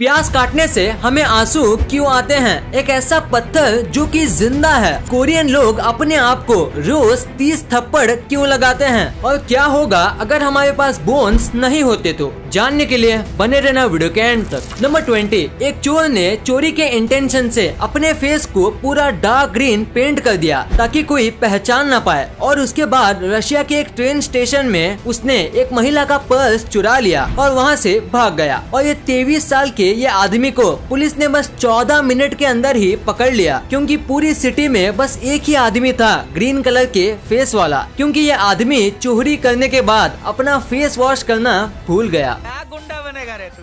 प्यास काटने से हमें आंसू क्यों आते हैं? एक ऐसा पत्थर जो कि जिंदा है। कोरियन लोग अपने आप को रोज 30 थप्पड़ क्यों लगाते हैं? और क्या होगा अगर हमारे पास बोन्स नहीं होते तो? जानने के लिए बने रहना वीडियो के एंड तक। नंबर 20, एक चोर ने चोरी के इंटेंशन से अपने फेस को पूरा डार्क ग्रीन पेंट कर दिया ताकि कोई पहचान न पाए, और उसके बाद रशिया के एक ट्रेन स्टेशन में उसने एक महिला का पर्स चुरा लिया और वहाँ से भाग गया। और ये 23 साल के ये आदमी को पुलिस ने बस 14 मिनट के अंदर ही पकड़ लिया, क्योंकि पूरी सिटी में बस एक ही आदमी था ग्रीन कलर के फेस वाला, क्योंकि ये आदमी चोरी करने के बाद अपना फेस वॉश करना भूल गया। क्या गुंडा बनेगा रे तू?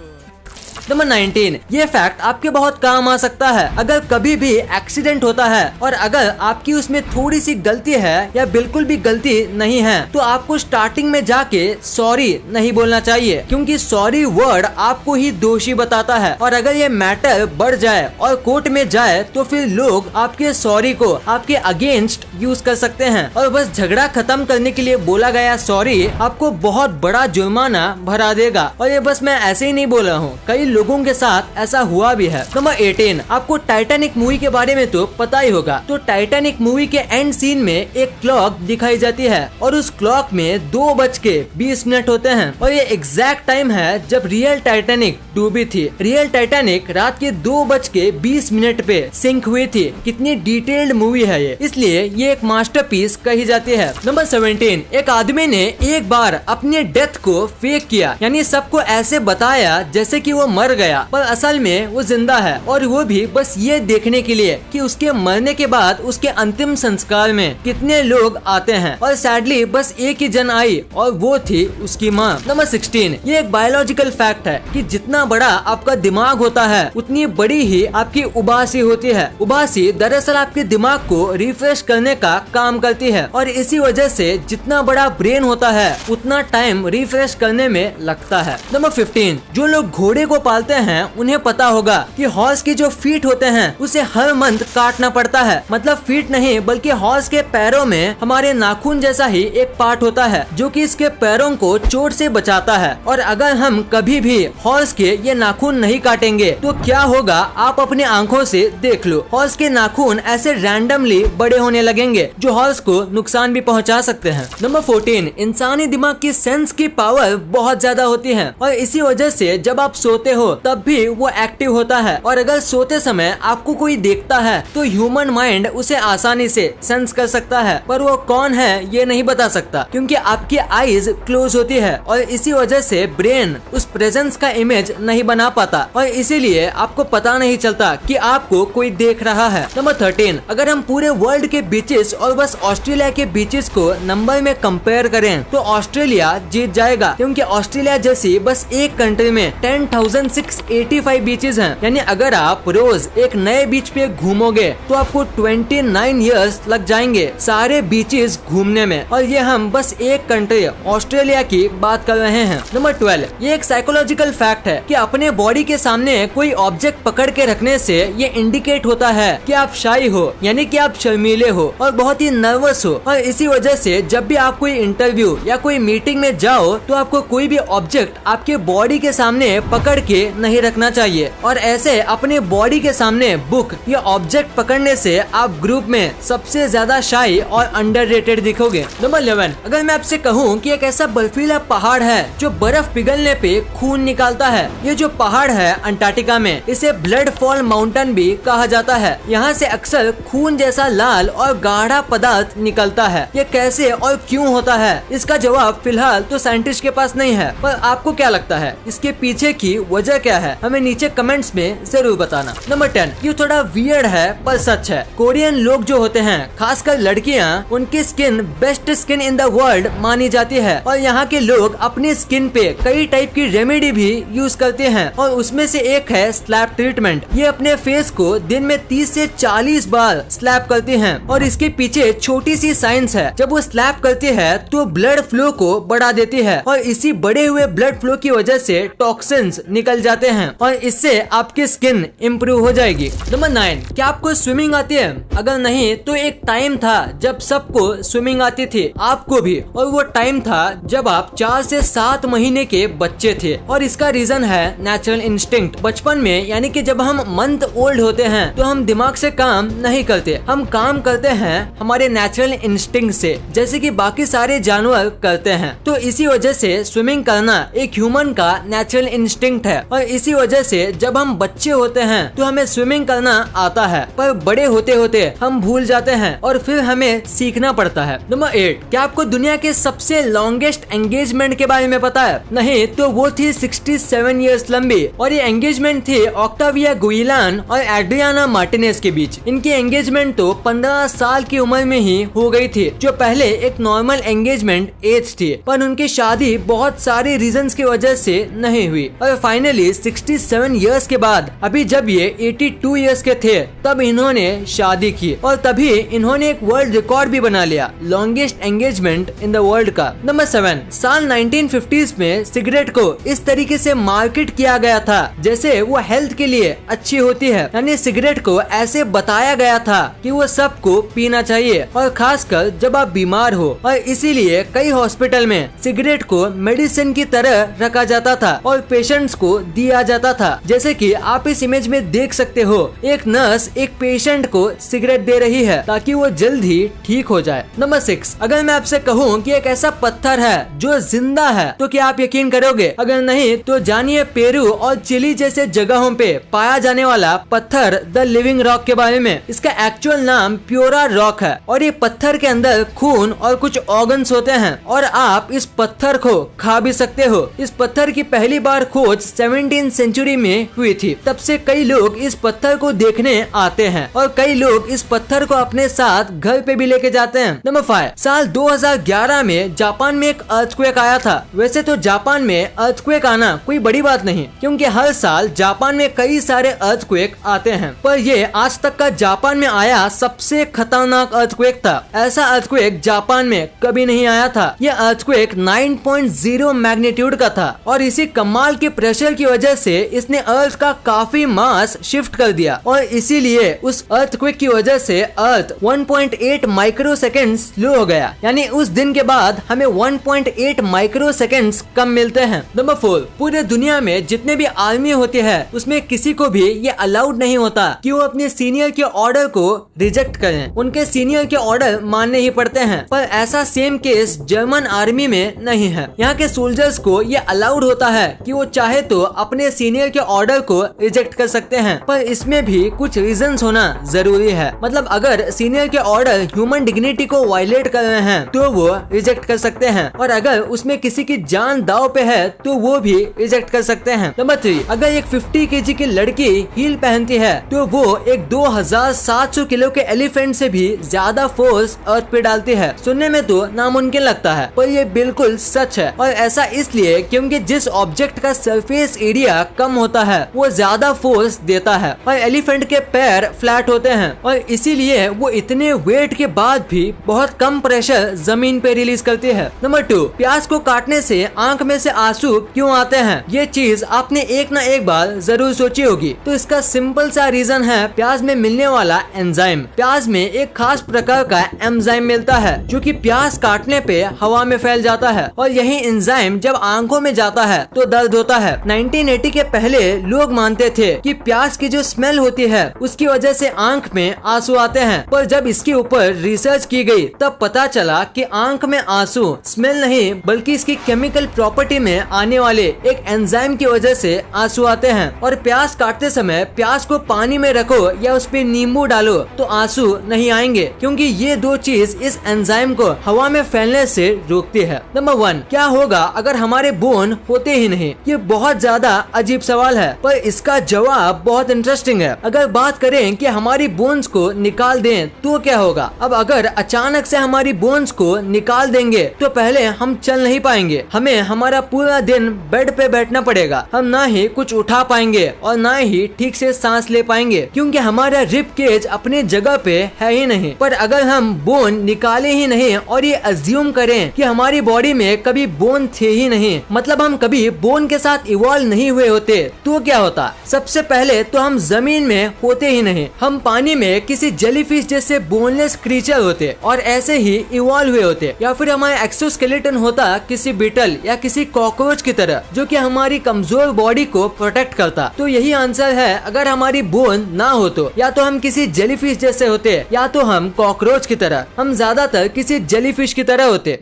नंबर 19, ये फैक्ट आपके बहुत काम आ सकता है अगर कभी भी एक्सीडेंट होता है और अगर आपकी उसमें थोड़ी सी गलती है या बिल्कुल भी गलती नहीं है तो आपको स्टार्टिंग में जाके सॉरी नहीं बोलना चाहिए, क्योंकि सॉरी वर्ड आपको ही दोषी बताता है। और अगर ये मैटर बढ़ जाए और कोर्ट में जाए तो फिर लोग आपके सॉरी को आपके अगेंस्ट यूज कर सकते हैं, और बस झगड़ा खत्म करने के लिए बोला गया सॉरी आपको बहुत बड़ा जुर्माना भरा देगा। और ये बस मैं ऐसे ही नहीं बोल रहा हूँ, कई लोगों के साथ ऐसा हुआ भी है। नंबर 18, आपको टाइटैनिक मूवी के बारे में तो पता ही होगा। तो टाइटैनिक मूवी के एंड सीन में एक क्लॉक दिखाई जाती है और उस क्लॉक में 2:20 होते हैं, और ये एग्जैक्ट टाइम है जब रियल टाइटैनिक डूबी थी। रियल टाइटैनिक रात के 2:20 पे सिंक हुई थी। कितनी डिटेल्ड मूवी है ये, इसलिए ये एक मास्टरपीस कही जाती है। नंबर 17, एक आदमी ने एक बार अपनी डेथ को फेक किया, यानी सबको ऐसे बताया जैसे कि वो मर गया, पर असल में वो जिंदा है, और वो भी बस ये देखने के लिए कि उसके मरने के बाद उसके अंतिम संस्कार में कितने लोग आते हैं। और सैडली बस एक ही जन आई और वो थी उसकी माँ। नंबर 16, ये एक बायोलॉजिकल फैक्ट है कि जितना बड़ा आपका दिमाग होता है उतनी बड़ी ही आपकी उबासी होती है। उबासी दरअसल आपके दिमाग को रिफ्रेश करने का काम करती है, और इसी वजह से जितना बड़ा ब्रेन होता है उतना टाइम रिफ्रेश करने में लगता है। नंबर 15, जो लोग घोड़े को पालते हैं उन्हें पता होगा कि हॉर्स की जो फीट होते हैं उसे हर मंथ काटना पड़ता है। मतलब फीट नहीं बल्कि हॉर्स के पैरों में हमारे नाखून जैसा ही एक पार्ट होता है जो कि इसके पैरों को चोट से बचाता है। और अगर हम कभी भी हॉर्स के ये नाखून नहीं काटेंगे तो क्या होगा आप अपनी आंखों से देख लो, हॉर्स के नाखून ऐसे रैंडमली बड़े होने लगेंगे जो हॉर्स को नुकसान भी पहुंचा सकते हैं। नंबर 14, इंसानी दिमाग की सेंस की पावर बहुत ज्यादा होती है, और इसी वजह से जब आप सोते हो तब भी वो एक्टिव होता है। और अगर सोते समय आपको कोई देखता है तो ह्यूमन माइंड उसे आसानी से सेंस कर सकता है, पर वो कौन है ये नहीं बता सकता, क्योंकि आपकी आईज क्लोज होती है, और इसी वजह से ब्रेन उस प्रेजेंस का इमेज नहीं बना पाता, और इसीलिए आपको पता नहीं चलता कि आपको कोई देख रहा है। नंबर 13, अगर हम पूरे वर्ल्ड के बीचेस और बस ऑस्ट्रेलिया के बीचेस को नंबर में कंपेयर करें तो ऑस्ट्रेलिया जीत जाएगा, क्योंकि ऑस्ट्रेलिया जैसी बस एक कंट्री में 10,685 बीचेस हैं। यानी अगर आप रोज एक नए बीच पे घूमोगे तो आपको 29 इयर्स लग जाएंगे सारे बीचेस घूमने में, और ये हम बस एक कंट्री ऑस्ट्रेलिया की बात कर रहे हैं। नंबर 12, ये एक साइकोलॉजिकल फैक्ट है कि अपने बॉडी के सामने कोई ऑब्जेक्ट पकड़ के रखने से ये इंडिकेट होता है कि आप शाई हो, यानी कि आप शर्मीले हो और बहुत ही नर्वस हो। और इसी वजह से जब भी आप कोई इंटरव्यू या कोई मीटिंग में जाओ तो आपको कोई भी ऑब्जेक्ट आपके बॉडी के सामने पकड़ के नहीं रखना चाहिए, और ऐसे अपने बॉडी के सामने बुक या ऑब्जेक्ट पकड़ने से आप ग्रुप में सबसे ज्यादा शाई और अंडररेटेड दिखोगे। नंबर 11, अगर मैं आपसे कहूँ कि एक ऐसा बर्फीला पहाड़ है जो बर्फ पिघलने पे खून निकालता है, ये जो पहाड़ है अंटार्कटिका में, इसे ब्लड फॉल माउंटेन भी कहा जाता है। यहाँ से अक्सर खून जैसा लाल और गाढ़ा पदार्थ निकलता है। ये कैसे और क्यों होता है, इसका जवाब फिलहाल तो साइंटिस्ट के पास नहीं है, पर आपको क्या लगता है इसके पीछे की वजह क्या है? हमें नीचे कमेंट्स में जरूर बताना। नंबर 10, ये थोड़ा वियर्ड है पर सच है। कोरियन लोग जो होते हैं, खासकर लड़कियां, उनकी skin best skin in the world मानी जाती है, और यहाँ के लोग अपनी स्किन पे कई टाइप की रेमेडी भी यूज करते हैं, और उसमें से एक है स्लैप ट्रीटमेंट। ये अपने फेस को दिन में 30 से 40 बार स्लैप करती हैं, और इसके पीछे छोटी सी साइंस है। जब वो स्लैप करती है तो ब्लड फ्लो को बढ़ा देती है, और इसी बढ़े हुए ब्लड फ्लो की वजह से टॉक्सिन्स निकल निकल जाते हैं और इससे आपकी स्किन इम्प्रूव हो जाएगी। नंबर 9, क्या आपको स्विमिंग आती है? अगर नहीं तो एक टाइम था जब सबको स्विमिंग आती थी, आपको भी, और वो टाइम था जब आप 4 से 7 महीने के बच्चे थे। और इसका रीजन है नेचुरल इंस्टिंक्ट। बचपन में यानी कि जब हम मंथ ओल्ड होते हैं तो हम दिमाग से काम नहीं करते, हम काम करते हैं हमारे नेचुरल इंस्टिंक्ट से, जैसे कि बाकी सारे जानवर करते हैं। तो इसी वजह से स्विमिंग करना एक ह्यूमन का नेचुरल इंस्टिंक्ट है और इसी वजह से जब हम बच्चे होते हैं तो हमें स्विमिंग करना आता है, पर बड़े होते होते हम भूल जाते हैं और फिर हमें सीखना पड़ता है। नंबर 8, क्या आपको दुनिया के सबसे लॉन्गेस्ट एंगेजमेंट के बारे में पता है? नहीं तो वो थी 67 इयर्स लंबी और ये एंगेजमेंट थी ऑक्टाविया गुइलान और एड्रियाना मार्टिनेज के बीच। इनकी एंगेजमेंट तो 15 साल की उम्र में ही हो गई थी, जो पहले एक नॉर्मल एंगेजमेंट एज थी, पर उनकी शादी बहुत सारे रीजंस की वजह से नहीं हुई और फाइनली 67 इयर्स के बाद अभी जब ये 82 इयर्स के थे तब इन्होंने शादी की और तभी इन्होंने एक वर्ल्ड रिकॉर्ड भी बना लिया, longest engagement in the world का। नंबर 7, साल 1950s में सिगरेट को इस तरीके से मार्केट किया गया था जैसे वो हेल्थ के लिए अच्छी होती है, यानी सिगरेट को ऐसे बताया गया था कि वो सबको पीना चाहिए और खासकर जब आप बीमार हो, और इसीलिए कई हॉस्पिटल में सिगरेट को मेडिसिन की तरह रखा जाता था और पेशेंट्स को दिया जाता था। जैसे कि आप इस इमेज में देख सकते हो, एक नर्स एक पेशेंट को सिगरेट दे रही है ताकि वो जल्द ही ठीक हो जाए। नंबर 6, अगर मैं आपसे कहूँ कि एक ऐसा पत्थर है जो जिंदा है तो क्या आप यकीन करोगे? अगर नहीं तो जानिए पेरू और चिली जैसे जगहों पे पाया जाने वाला पत्थर द लिविंग रॉक के बारे में। इसका एक्चुअल नाम प्योरा रॉक है और ये पत्थर के अंदर खून और कुछ ऑर्गन्स होते हैं और आप इस पत्थर को खा भी सकते हो। इस पत्थर की पहली बार खोज 17वीं सेंचुरी में हुई थी, तब से कई लोग इस पत्थर को देखने आते हैं और कई लोग इस पत्थर को अपने साथ घर पे भी लेके जाते हैं। नंबर 5, साल 2011 में जापान में एक अर्थक्वेक आया था। वैसे तो जापान में अर्थक्वेक आना कोई बड़ी बात नहीं, क्योंकि हर साल जापान में कई सारे अर्थक्वेक आते हैं, पर ये आज तक का जापान में आया सबसे खतरनाक अर्थक्वेक था। ऐसा अर्थक्वेक जापान में कभी नहीं आया था। यह अर्थक्वेक 9.0 मैग्नीट्यूड का था और इसी कमाल के प्रेशर की वजह से इसने अर्थ का काफी मास शिफ्ट कर दिया और इसीलिए उस अर्थक्वेक की वजह से अर्थ 1.8 माइक्रो सेकेंड स्लो हो गया, यानी उस दिन के बाद हमें 1.8 माइक्रो सेकेंड कम मिलते हैं। नंबर 4, पूरे दुनिया में जितने भी आर्मी होती है उसमें किसी को भी ये अलाउड नहीं होता कि वो अपने सीनियर के ऑर्डर को रिजेक्ट करें, उनके सीनियर के ऑर्डर मानने ही पड़ते हैं। पर ऐसा सेम केस जर्मन आर्मी में नहीं है। यहाँ के सोल्जर्स को ये अलाउड होता है कि वो चाहे तो अपने सीनियर के ऑर्डर को रिजेक्ट कर सकते हैं, पर इसमें भी कुछ रीजंस होना जरूरी है। मतलब अगर सीनियर के ऑर्डर ह्यूमन डिग्निटी को वायलेट कर रहे हैं तो वो रिजेक्ट कर सकते हैं, और अगर उसमें किसी की जान दाव पे है तो वो भी रिजेक्ट कर सकते हैं। नंबर 3, अगर एक 50 kg की लड़की हील पहनती है तो वो एक 2700 किलो के एलिफेंट से भी ज्यादा फोर्स अर्थ पे डालती है। सुनने में तो नामुमकिन लगता है पर ये बिल्कुल सच है, और ऐसा इसलिए क्योंकि जिस ऑब्जेक्ट का सरफेस एरिया कम होता है वो ज्यादा फोर्स देता है, और एलिफेंट के पैर फ्लैट होते हैं और इसीलिए वो इतने वेट के बाद भी बहुत कम प्रेशर जमीन पे रिलीज करती है। नंबर 2, प्याज को काटने से आंख में से आंसू क्यों आते हैं? ये चीज आपने एक ना एक बार जरूर सोची होगी। तो इसका सिंपल सा रीजन है प्याज में मिलने वाला एंजाइम। प्याज में एक खास प्रकार का एंजाइम मिलता है जो कि प्याज काटने पे हवा में फैल जाता है, और यही एंजाइम जब आंखों में जाता है तो दर्द होता है। 1980 के पहले लोग मानते थे कि प्याज की जो स्मेल होती है उसकी वजह से आंख में आंसू आते हैं, पर जब इसके ऊपर रिसर्च की गई तब पता चला कि आंख में आंसू स्मेल नहीं बल्कि इसकी केमिकल प्रॉपर्टी में आने वाले एक एंजाइम की वजह से आंसू आते हैं। और प्याज काटते समय प्याज को पानी में रखो या उस पे नींबू डालो तो आंसू नहीं आएंगे, क्योंकि ये दो चीज इस एंजाइम को हवा में फैलने से रोकती है। नंबर 1, क्या होगा अगर हमारे बोन होते ही नहीं? ये बहुत ज्यादा अजीब सवाल है पर इसका जवाब बहुत इंटरेस्टिंग है। अगर बात करें कि हमारी बोन्स को निकाल दें तो क्या होगा? अब अगर अचानक से हमारी बोन्स को निकाल देंगे तो पहले हम चल नहीं पाएंगे, हमें हमारा पूरा दिन बेड पे बैठना पड़ेगा, हम ना ही कुछ उठा पाएंगे और ना ही ठीक से सांस ले पाएंगे, क्योंकि हमारा रिब केज अपने जगह पे है ही नहीं। पर अगर हम बोन निकाले ही नहीं और ये अज्यूम करें कि हमारी बॉडी में कभी बोन थे ही नहीं, मतलब हम कभी बोन के साथ इवॉल्व इवॉल्व नहीं हुए होते तो क्या होता? सबसे पहले तो हम जमीन में होते ही नहीं, हम पानी में किसी जेलीफिश जैसे बोनलेस क्रीचर होते और ऐसे ही इवॉल्व हुए होते, या फिर हमारा एक्सोस्केलेटन होता किसी बीटल या किसी कॉकरोच की तरह जो कि हमारी कमजोर बॉडी को प्रोटेक्ट करता। तो यही आंसर है, अगर हमारी बोन ना हो तो या तो हम किसी जेलीफिश जैसे होते या तो हम कॉकरोच की तरह। हम ज्यादातर किसी जेलीफिश की तरह होते।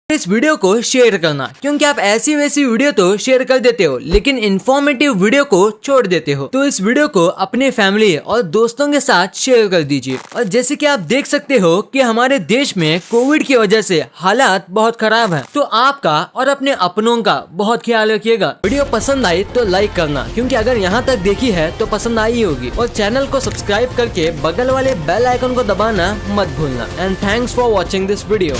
इस वीडियो को शेयर करना, क्योंकि आप ऐसी वैसी वीडियो तो शेयर कर देते हो लेकिन इन्फॉर्मेटिव वीडियो को छोड़ देते हो। तो इस वीडियो को अपने फैमिली और दोस्तों के साथ शेयर कर दीजिए। और जैसे कि आप देख सकते हो कि हमारे देश में कोविड की वजह से हालात बहुत खराब है, तो आपका और अपने अपनों का बहुत ख्याल रखिएगा। वीडियो पसंद आई तो लाइक करना, क्योंकि अगर यहाँ तक देखी है तो पसंद आई होगी। और चैनल को सब्सक्राइब करके बगल वाले बेल आइकन को दबाना मत भूलना। And thanks for watching this video.